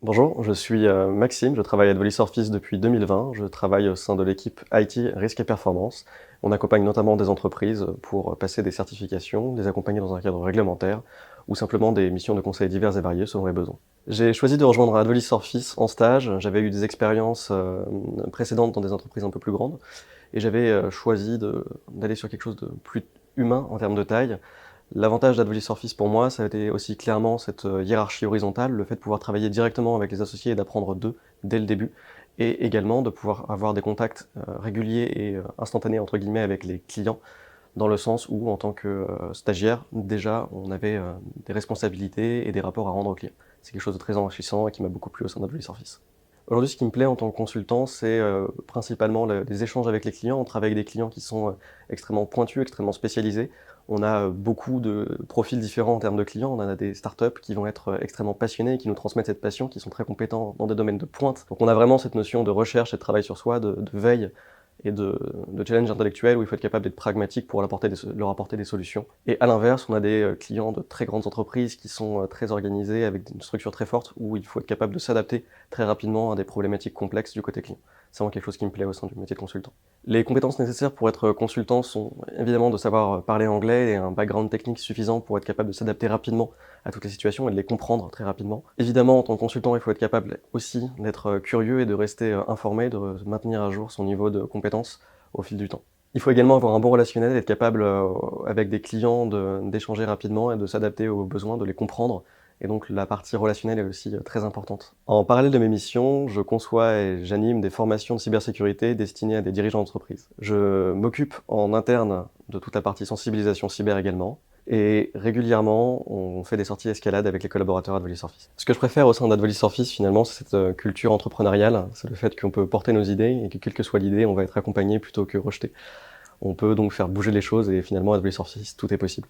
Bonjour, je suis Maxime, je travaille à Advolis Surface depuis 2020. Je travaille au sein de l'équipe IT Risque et Performance. On accompagne notamment des entreprises pour passer des certifications, les accompagner dans un cadre réglementaire ou simplement des missions de conseil diverses et variées selon les besoins. J'ai choisi de rejoindre Advolis Surface en stage. J'avais eu des expériences précédentes dans des entreprises un peu plus grandes et j'avais choisi d'aller sur quelque chose de plus humain en termes de taille. L'avantage d'Advolis Surface pour moi, ça a été aussi clairement cette hiérarchie horizontale, le fait de pouvoir travailler directement avec les associés et d'apprendre d'eux dès le début, et également de pouvoir avoir des contacts réguliers et instantanés entre guillemets avec les clients, dans le sens où en tant que stagiaire, déjà on avait des responsabilités et des rapports à rendre aux clients. C'est quelque chose de très enrichissant et qui m'a beaucoup plu au sein d'Advolis Surface. Aujourd'hui, ce qui me plaît en tant que consultant, c'est principalement les échanges avec les clients. On travaille avec des clients qui sont extrêmement pointus, extrêmement spécialisés. On a beaucoup de profils différents en termes de clients. On a des startups qui vont être extrêmement passionnés, qui nous transmettent cette passion, qui sont très compétents dans des domaines de pointe. Donc on a vraiment cette notion de recherche et de travail sur soi, de veille et de challenge intellectuel où il faut être capable d'être pragmatique pour leur apporter des solutions. Et à l'inverse, on a des clients de très grandes entreprises qui sont très organisés avec une structure très forte où il faut être capable de s'adapter très rapidement à des problématiques complexes du côté client. C'est vraiment quelque chose qui me plaît au sein du métier de consultant. Les compétences nécessaires pour être consultant sont évidemment de savoir parler anglais et un background technique suffisant pour être capable de s'adapter rapidement à toutes les situations et de les comprendre très rapidement. Évidemment, en tant que consultant, il faut être capable aussi d'être curieux et de rester informé, de maintenir à jour son niveau de compétences au fil du temps. Il faut également avoir un bon relationnel, être capable avec des clients d'échanger rapidement et de s'adapter aux besoins, de les comprendre. Et donc la partie relationnelle est aussi très importante. En parallèle de mes missions, je conçois et j'anime des formations de cybersécurité destinées à des dirigeants d'entreprise. Je m'occupe en interne de toute la partie sensibilisation cyber également. Et régulièrement, on fait des sorties escalade avec les collaborateurs d'Advolis Surface. Ce que je préfère au sein d'Advolis Surface, finalement, c'est cette culture entrepreneuriale. C'est le fait qu'on peut porter nos idées et que quelle que soit l'idée, on va être accompagné plutôt que rejeté. On peut donc faire bouger les choses et finalement, Advolis Surface, tout est possible.